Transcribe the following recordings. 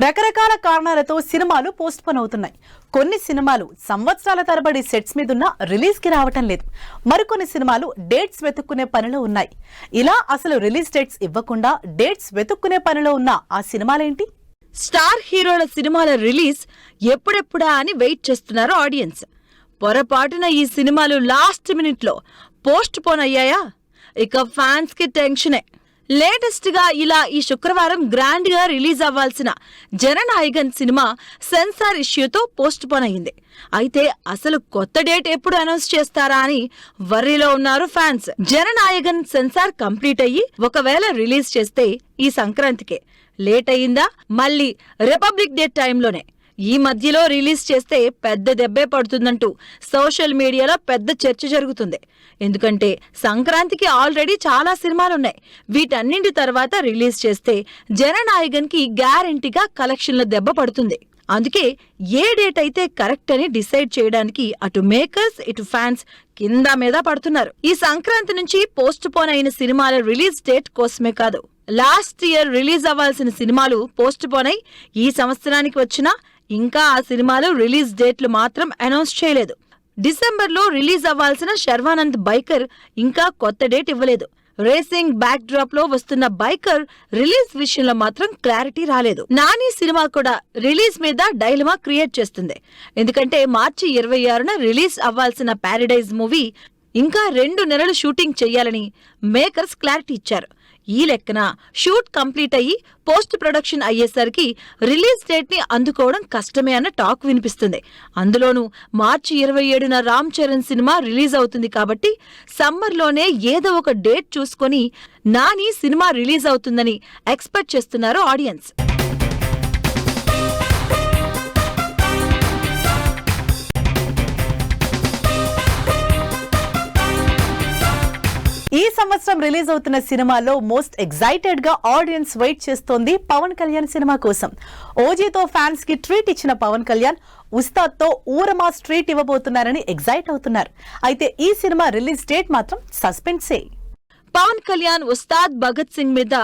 రకరకాల కారణాలతో సినిమాలు పోస్ట్ పోన్ అవుతున్నాయి. కొన్ని సినిమాలు సంవత్సరాల తరబడి సెట్స్ మీదున్న రిలీజ్ కి రావటం లేదు. మరికొన్ని సినిమాలు డేట్స్ వెతుక్కునే పనిలో ఉన్నాయి. ఇలా అసలు రిలీజ్ డేట్స్ ఇవ్వకుండా డేట్స్ వెతుక్కునే పనిలో ఉన్న ఆ సినిమాలేంటి? స్టార్ హీరోల సినిమాల రిలీజ్ ఎప్పుడెప్పుడా అని వెయిట్ చేస్తున్నారు ఆడియన్స్. పొరపాటున ఈ సినిమాలు లాస్ట్ మినిట్ లో పోస్ట్ పోన్ అయ్యాయా? ఇక ఫ్యాన్స్ కి టెన్షనే. లేటెస్ట్ గా ఇలా ఈ శుక్రవారం గ్రాండ్ గా రిలీజ్ అవ్వాల్సిన జననాయగన్ సినిమా సెన్సార్ ఇష్యూతో పోస్ట్ పోన్ అయింది. అయితే అసలు కొత్త డేట్ ఎప్పుడు అనౌన్స్ చేస్తారా అని వర్రీలో ఉన్నారు ఫ్యాన్స్. జననాయగన్ సెన్సార్ కంప్లీట్ అయ్యి ఒకవేళ రిలీజ్ చేస్తే ఈ సంక్రాంతికే, లేట్ అయిందా మళ్ళీ రిపబ్లిక్ డే టైంలోనే. ఈ మధ్యలో రిలీజ్ చేస్తే పెద్ద దెబ్బే పడుతుందంటూ సోషల్ మీడియాలో పెద్ద చర్చ జరుగుతుంది. ఎందుకంటే సంక్రాంతికి ఆల్రెడీ చాలా సినిమాలున్నాయి. వీటన్నింటి తర్వాత రిలీజ్ చేస్తే జననాయగన్ కి గ్యారెంటీగా కలెక్షన్ల దెబ్బ పడుతుంది. అందుకే ఏ డేట్ అయితే కరెక్ట్ అని డిసైడ్ చేయడానికి అటు మేకర్స్ ఇటు ఫ్యాన్స్ కింద మీద పడుతున్నారు. ఈ సంక్రాంతి నుంచి పోస్ట్ పోన్ అయిన సినిమాల రిలీజ్ డేట్ కోసమే కాదు, లాస్ట్ ఇయర్ రిలీజ్ అవ్వాల్సిన సినిమాలు పోస్ట్ పోన్ అయి ఈ సంవత్సరానికి వచ్చినా ఇంకా ఆ సినిమాలు రిలీజ్ డేట్లు మాత్రం అనౌన్స్ చేయలేదు. డిసెంబర్లో రిలీజ్ అవ్వాల్సిన శర్వానంద్ బైకర్ ఇంకా కొత్త డేట్ ఇవ్వలేదు. రేసింగ్ బ్యాక్ డ్రాప్ లో వస్తున్న బైకర్ రిలీజ్ విషయంలో మాత్రం క్లారిటీ రాలేదు. నాని సినిమా కూడా రిలీజ్ మీద డైలమా క్రియేట్ చేస్తుంది. ఎందుకంటే మార్చి 26న రిలీజ్ అవ్వాల్సిన ప్యారడైజ్ మూవీ ఇంకా 2 నెలలు షూటింగ్ చెయ్యాలని మేకర్స్ క్లారిటీ ఇచ్చారు. ఈ లెక్కన షూట్ కంప్లీట్ అయ్యి పోస్ట్ ప్రొడక్షన్ అయ్యేసరికి రిలీజ్ డేట్ ని అందుకోవడం కష్టమే అన్న టాక్ వినిపిస్తుంది. అందులోనూ మార్చి 27న రామ్ చరణ్ సినిమా రిలీజ్ అవుతుంది కాబట్టి సమ్మర్లోనే ఏదో ఒక డేట్ చూసుకొని నాని సినిమా రిలీజ్ అవుతుందని ఎక్స్పెక్ట్ చేస్తున్నారు ఆడియన్స్. ఈ సంవత్సరం రిలీజ్ అవుతున్న సినిమాలో మోస్ట్ ఎక్సైటెడ్ గా ఆడియన్స్ వెయిట్ చేస్తోంది పవన్ కళ్యాణ్ సినిమా కోసం. ఓజీతో ఫ్యాన్స్ కి ట్రీట్ ఇచ్చిన పవన్ కళ్యాణ్ ఉస్తాద్ తో ఊరమాస్ ట్రీట్ ఇవ్వబోతున్నారని ఎక్సైట్ అవుతున్నారు. అయితే ఈ సినిమా రిలీజ్ డేట్ మాత్రం సస్పెన్సే. పవన్ కళ్యాణ్ ఉస్తాద్ భగత్ సింగ్ మీద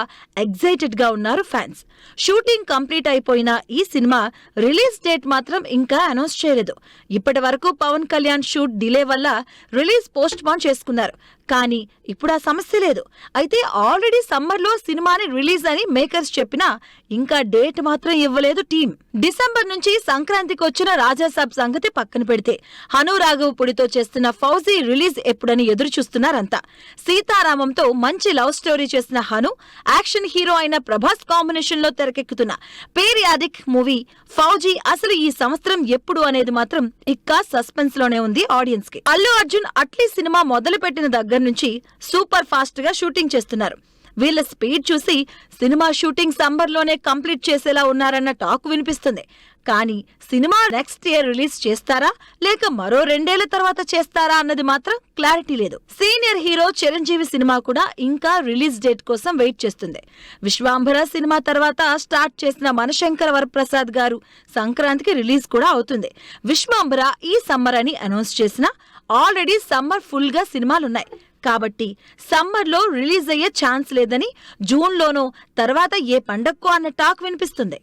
ఎగ్జైటెడ్ గా ఉన్నారు ఫ్యాన్స్. షూటింగ్ కంప్లీట్ అయిపోయిన ఈ సినిమా రిలీజ్ డేట్ మాత్రం ఇంకా అనౌన్స్ చేయలేదు. ఇప్పటి వరకు పవన్ కళ్యాణ్ షూట్ డిలే వల్ల రిలీజ్ పోస్ట్ పోన్ చేసుకున్నారు. కానీ ఇప్పుడు ఆ సమస్య లేదు. అయితే ఆల్రెడీ సమ్మర్ లో సినిమాని రిలీజ్ అని మేకర్స్ చెప్పినా ఇంకా డేట్ మాత్రం ఇవ్వలేదు టీం. డిసెంబర్ నుంచి సంక్రాంతికి వచ్చిన రాజాసాబ్ సంగతి పక్కన పెడితే హను రాఘవపూడితో చేస్తున్న ఫౌజీ రిలీజ్ ఎప్పుడని ఎదురు చూస్తున్నారంతా. సీతారామంతో మంచి లవ్ స్టోరీ చేసిన హను యాక్షన్ హీరో అయిన ప్రభాస్ కాంబినేషన్ లో తెరకెక్కుతున్న పేరియాదిక్ మూవీ ఫౌజీ అసలు ఈ సంవత్సరం ఎప్పుడు అనేది మాత్రం ఇంకా సస్పెన్స్ లోనే ఉంది ఆడియన్స్ కి. అల్లు అర్జున్ అట్లీ సినిమా మొదలు పెట్టిన దగ్గర నుంచి సూపర్ ఫాస్ట్ గా షూటింగ్ చేస్తున్నారు. వీళ్ళ స్పీడ్ చూసి సినిమా షూటింగ్ సమ్మర్ లోనే కంప్లీట్ చేసేలా ఉన్నారన్న టాక్ వినిపిస్తుంది. కానీ సినిమా నెక్స్ట్ ఇయర్ రిలీజ్ చేస్తారా లేక మరో 2 ఏళ్ల తర్వాత చేస్తారా అన్నది మాత్రం క్లారిటీ లేదు. సీనియర్ హీరో చిరంజీవి సినిమా కూడా ఇంకా రిలీజ్ డేట్ కోసం వెయిట్ చేస్తుంది. విశ్వాంభర సినిమా తర్వాత స్టార్ట్ చేసిన మనశంకర వరప్రసాద్ గారు సంక్రాంతికి రిలీజ్ కూడా అవుతుంది. విశ్వాంభర ఈ సమ్మర్ అని అనౌన్స్ చేసినా ఆల్రెడీ సమ్మర్ ఫుల్ గా సినిమాలున్నాయి కాబట్టి సమ్మర్ లో రిలీజ్ అయ్యే ఛాన్స్ లేదని జూన్ లోనో తర్వాత ఏ పండక్కో అన్న టాక్ వినిపిస్తుంది.